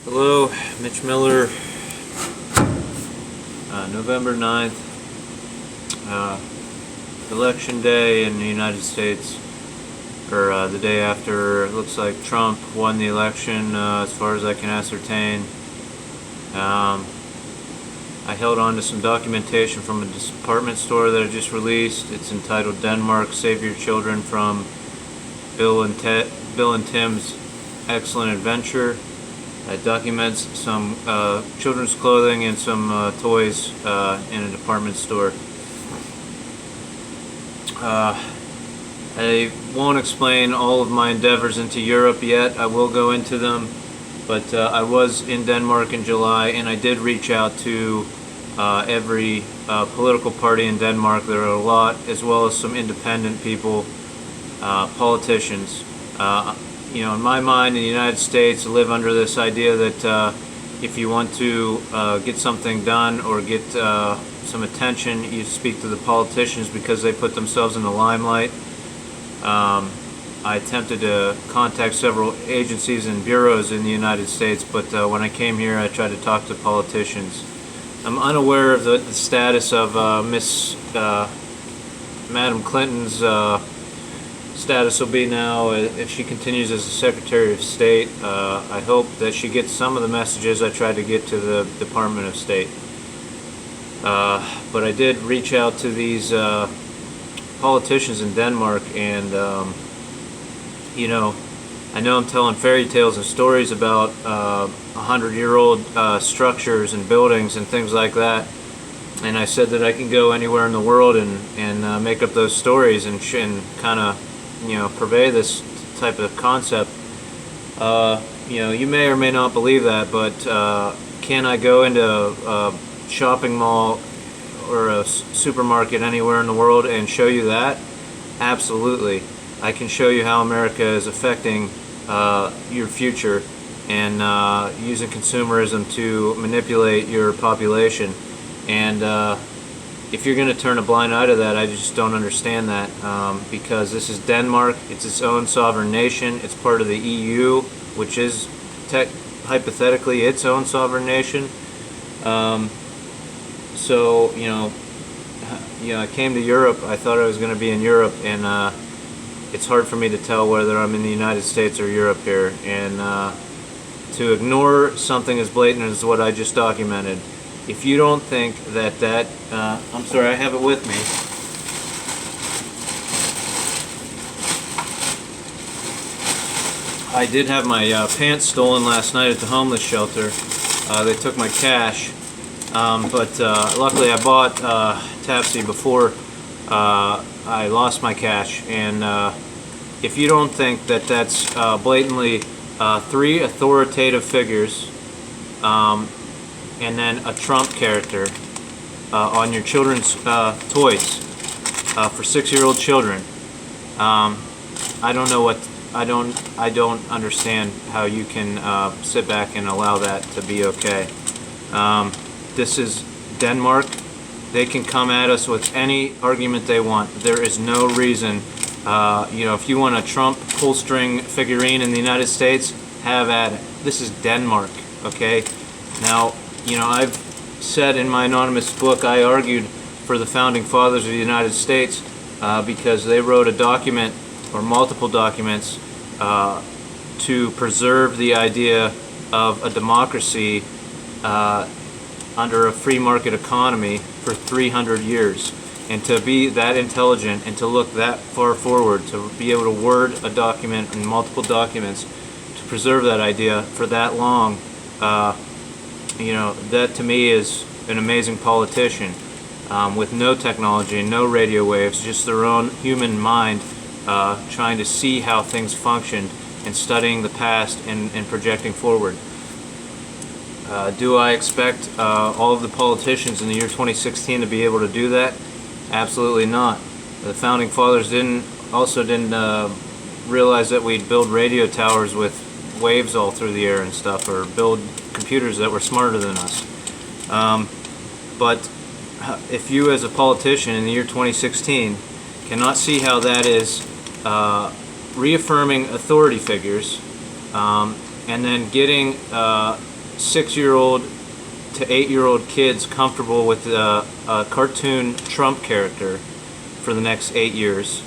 Hello, Mitch Miller, November 9th, election day in the United States, or the day after. It looks like Trump won the election, as far as I can ascertain. I held on to some documentation from a department store that I just released. It's entitled Denmark, Save Your Children from Bill and Tim's Excellent Adventure. It documents some children's clothing and some toys in a department store. I won't explain all of my endeavors into Europe yet. I will go into them, but I was in Denmark in July, and I did reach out to every political party in Denmark. There are a lot, as well as some independent people, politicians. In my mind, in the United States, I live under this idea that if you want to get something done or get some attention, you speak to the politicians because they put themselves in the limelight. I attempted to contact several agencies and bureaus in the United States, but when I came here, I tried to talk to politicians. I'm unaware of the status of Madam Clinton's status will be now if she continues as the Secretary of State. I hope that she gets some of the messages I tried to get to the Department of State. But I did reach out to these politicians in Denmark, and I know I'm telling fairy tales and stories about 100-year-old structures and buildings and things like that. And I said that I can go anywhere in the world and make up those stories and kind of purvey this type of concept. You may or may not believe that, but can I go into a shopping mall or a supermarket anywhere in the world and show you that? Absolutely. I can show you how America is affecting your future and using consumerism to manipulate your population. And if you're going to turn a blind eye to that, I just don't understand that, because this is Denmark. It's its own sovereign nation. It's part of the EU, which is hypothetically its own sovereign nation. So I came to Europe. I thought I was going to be in Europe, and it's hard for me to tell whether I'm in the United States or Europe here. And to ignore something as blatant as what I just documented, if you don't think that I'm sorry, I have it with me. I did have my pants stolen last night at the homeless shelter. They took my cash, but luckily I bought Trumpsy before I lost my cash. And if you don't think that that's blatantly 3 authoritative figures, and then a Trump character on your children's toys for 6-year-old children, I don't know what I don't understand how you can sit back and allow that to be okay. This is Denmark. They can come at us with any argument they want. There is no reason. If you want a Trump pull-string figurine in the United States, have at it. This is Denmark, okay? Now, I've said in my anonymous book, I argued for the founding fathers of the United States because they wrote a document or multiple documents to preserve the idea of a democracy under a free market economy for 300 years. And to be that intelligent and to look that far forward, to be able to word a document and multiple documents to preserve that idea for that long, that to me is an amazing politician with no technology and no radio waves, just their own human mind trying to see how things functioned and studying the past and projecting forward. Do I expect all of the politicians in the year 2016 to be able to do that? Absolutely not. The founding fathers didn't realize that we'd build radio towers with waves all through the air and stuff, or build computers that were smarter than us. But if you as a politician in the year 2016 cannot see how that is reaffirming authority figures and then getting 6-year-old to 8-year-old kids comfortable with a cartoon Trump character for the next 8 years,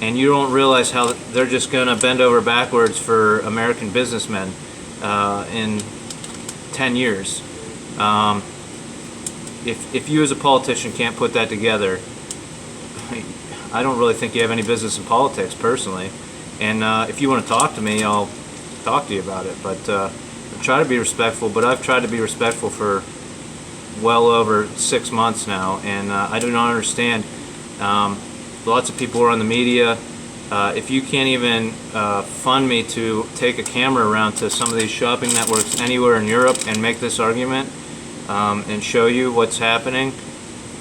and you don't realize how they're just going to bend over backwards for American businessmen in 10 years. If you as a politician can't put that together, I don't really think you have any business in politics personally. And if you want to talk to me, I'll talk to you about it. But try to be respectful. But I've tried to be respectful for well over 6 months now, and I do not understand. Lots of people are on the media. If you can't even fund me to take a camera around to some of these shopping networks anywhere in Europe and make this argument and show you what's happening,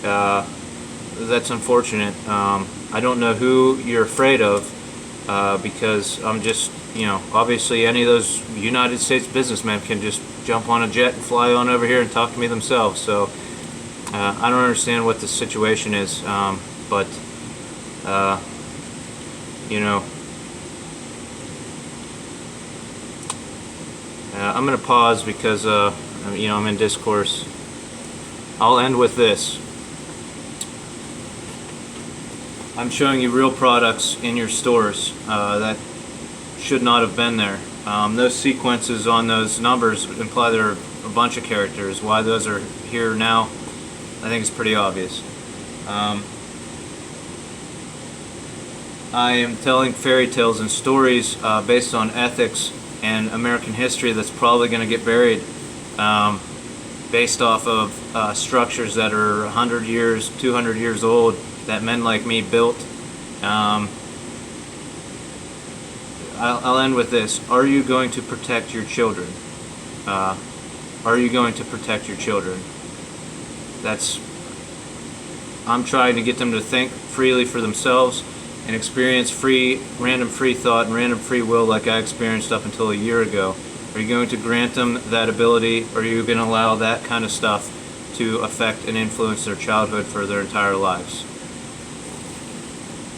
that's unfortunate. I don't know who you're afraid of because I'm just, obviously any of those United States businessmen can just jump on a jet and fly on over here and talk to me themselves. So I don't understand what the situation is, but I'm going to pause because I'm in discourse. I'll end with this. I'm showing you real products in your stores that should not have been there. Those sequences on those numbers imply there are a bunch of characters. Why those are here now, I think it's pretty obvious. I am telling fairy tales and stories based on ethics and American history that's probably going to get buried based off of structures that are 100 years, 200 years old that men like me built. I'll end with this. Are you going to protect your children? Are you going to protect your children? I'm trying to get them to think freely for themselves and experience random free thought and random free will like I experienced up until a year ago. Are you going to grant them that ability, or are you going to allow that kind of stuff to affect and influence their childhood for their entire lives?